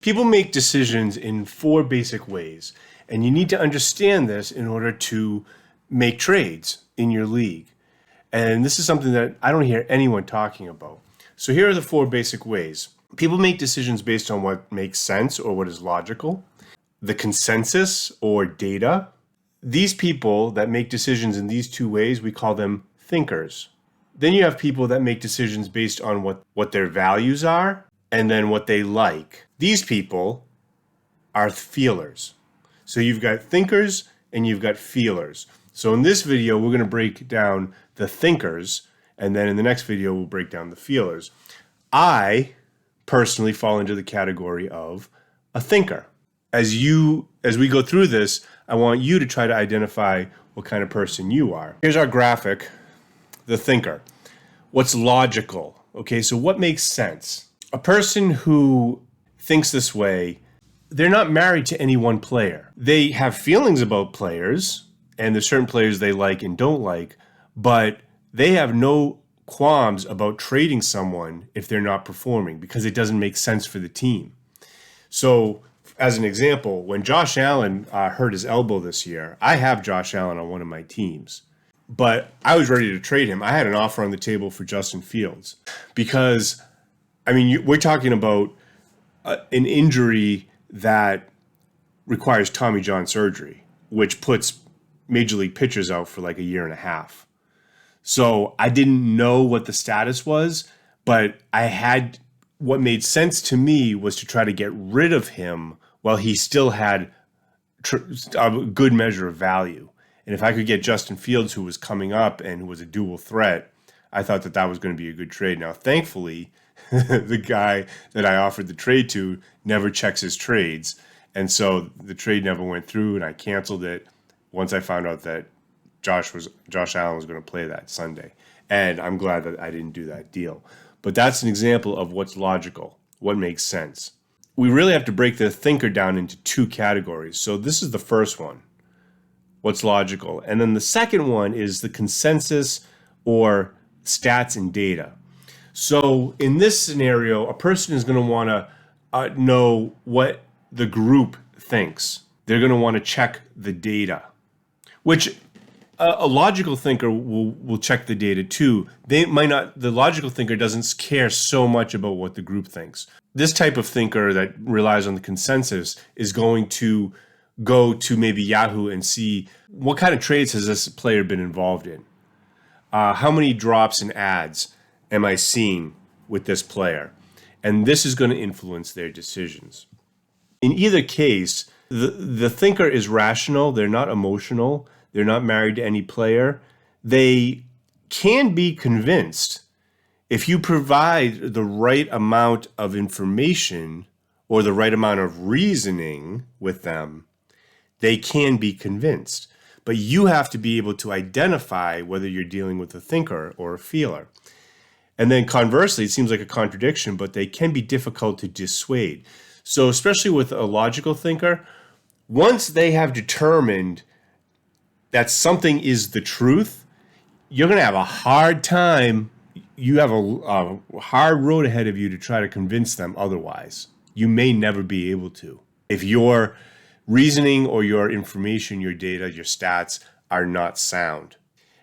People make decisions in four basic ways, and you need to understand this in order to make trades in your league. And this is something that I don't hear anyone talking about. So here are the four basic ways. People make decisions based on what makes sense or what is logical, the consensus or data. These people that make decisions in these two ways, we call them thinkers. Then you have people that make decisions based on what their values are and then what they like. These people are feelers. So you've got thinkers and you've got feelers. So in this video, we're going to break down the thinkers, and then in the next video, we'll break down the feelers. I personally fall into the category of a thinker. As we go through this, I want you to try to identify what kind of person you are. Here's our graphic, the thinker. What's logical? Okay, so what makes sense? A person who thinks this way, they're not married to any one player. They have feelings about players, and there's certain players they like and don't like, but they have no qualms about trading someone if they're not performing because it doesn't make sense for the team. So, as an example, when Josh Allen hurt his elbow this year, I have Josh Allen on one of my teams, but I was ready to trade him. I had an offer on the table for Justin Fields because, we're talking about an injury that requires Tommy John surgery, which puts major league pitchers out for like a year and a half. So I didn't know what the status was, but what made sense to me was to try to get rid of him while he still had a good measure of value. And if I could get Justin Fields, who was coming up and who was a dual threat, I thought that was going to be a good trade. Now, thankfully, the guy that I offered the trade to never checks his trades. And so the trade never went through, and I canceled it once I found out that Josh Allen was going to play that Sunday. And I'm glad that I didn't do that deal. But that's an example of what's logical, what makes sense. We really have to break the thinker down into two categories. So this is the first one, what's logical. And then the second one is the consensus or stats and data. So in this scenario, a person is going to want to know what the group thinks. They're going to want to check the data, which a logical thinker will check the data too. The logical thinker doesn't care so much about what the group thinks. This type of thinker that relies on the consensus is going to go to maybe Yahoo and see what kind of trades has this player been involved in. How many drops and ads am I seeing with this player? And this is going to influence their decisions. In either case, the thinker is rational. They're not emotional. They're not married to any player. They can be convinced if you provide the right amount of information or the right amount of reasoning with them, they can be convinced. But you have to be able to identify whether you're dealing with a thinker or a feeler. And then conversely, it seems like a contradiction, but they can be difficult to dissuade. So especially with a logical thinker, once they have determined that something is the truth, you're going to have a hard time. You have a hard road ahead of you to try to convince them otherwise. You may never be able to. If your reasoning or your information, your data, your stats are not sound.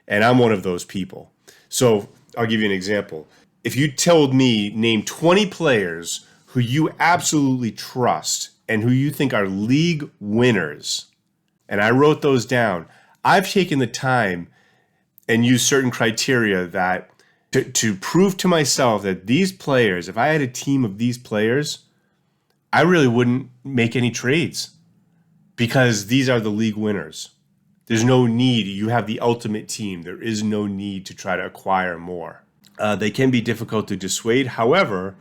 And I'm one of those people. So I'll give you an example. If you told me, name 20 players who you absolutely trust and who you think are league winners, and I wrote those down, I've taken the time and used certain criteria that to prove to myself that these players, if I had a team of these players, I really wouldn't make any trades because these are the league winners. There's no need. You have the ultimate team. There is no need to try to acquire more. They can be difficult to dissuade. However,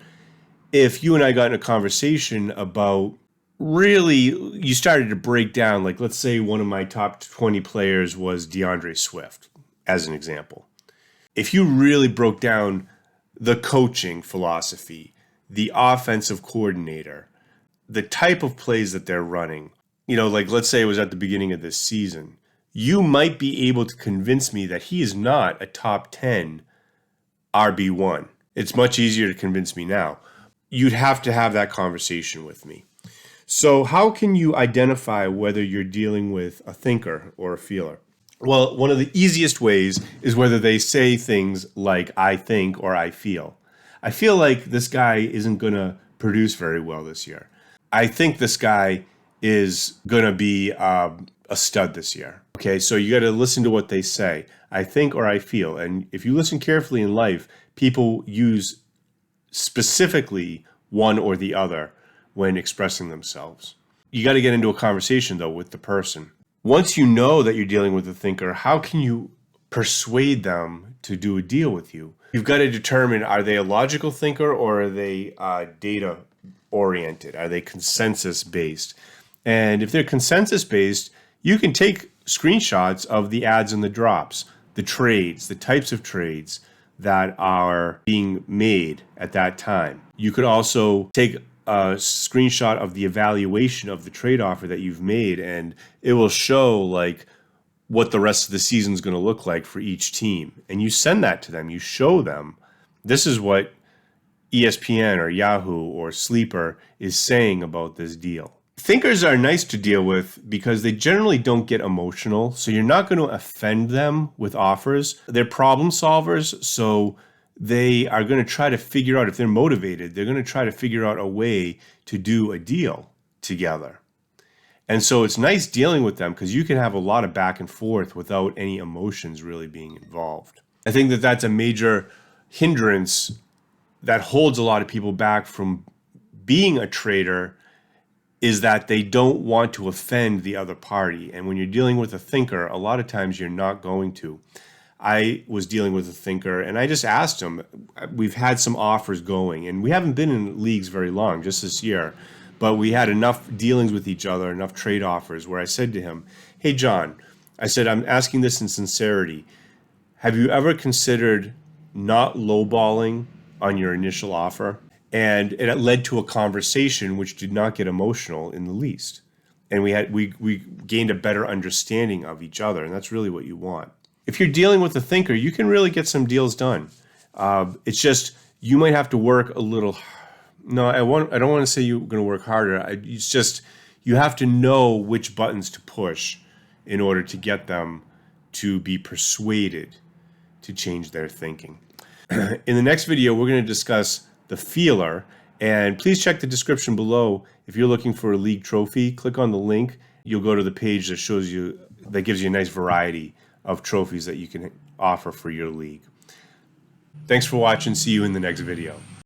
if you and I got in a conversation about really, you started to break down, like let's say one of my top 20 players was DeAndre Swift, as an example. If you really broke down the coaching philosophy, the offensive coordinator, the type of plays that they're running, like let's say it was at the beginning of this season, you might be able to convince me that he is not a top 10 RB1. It's much easier to convince me now. you'd have to have that conversation with me. So how can you identify whether you're dealing with a thinker or a feeler? Well, one of the easiest ways is whether they say things like I think or I feel. I feel like this guy isn't going to produce very well this year. I think this guy is going to be a stud this year. Okay, so you got to listen to what they say. I think or I feel. And if you listen carefully in life, people use specifically one or the other when expressing themselves. You got to get into a conversation, though, with the person. Once you know that you're dealing with a thinker, how can you persuade them to do a deal with you? You've got to determine, are they a logical thinker or are they data oriented? Are they consensus based? And if they're consensus based, you can take screenshots of the adds and the drops, the trades, the types of trades that are being made at that time. You could also take a screenshot of the evaluation of the trade offer that you've made, and it will show like what the rest of the season is going to look like for each team. And you send that to them. You show them this is what ESPN or Yahoo or Sleeper is saying about this deal. Thinkers are nice to deal with because they generally don't get emotional, so you're not going to offend them with offers. They're problem solvers, so they are going to try to figure out, if they're motivated, they're going to try to figure out a way to do a deal together. And so it's nice dealing with them because you can have a lot of back and forth without any emotions really being involved. I think that that's a major hindrance that holds a lot of people back from being a trader, is that they don't want to offend the other party. And when you're dealing with a thinker, a lot of times you're not going to. I was dealing with a thinker and I just asked him, we've had some offers going and we haven't been in leagues very long, just this year, but we had enough dealings with each other, enough trade offers where I said to him, hey, John, I said, I'm asking this in sincerity. Have you ever considered not lowballing on your initial offer? And it led to a conversation which did not get emotional in the least. And we gained a better understanding of each other. And that's really what you want. If you're dealing with a thinker, you can really get some deals done. It's just, you might have to work a little. No, I don't want to say you're going to work harder. It's just, you have to know which buttons to push in order to get them to be persuaded to change their thinking. In the next video, we're going to discuss the feeler, and please check the description below. If you're looking for a league trophy, click on the link. You'll go to the page that shows you, that gives you a nice variety of trophies that you can offer for your league. Thanks for watching. See you in the next video.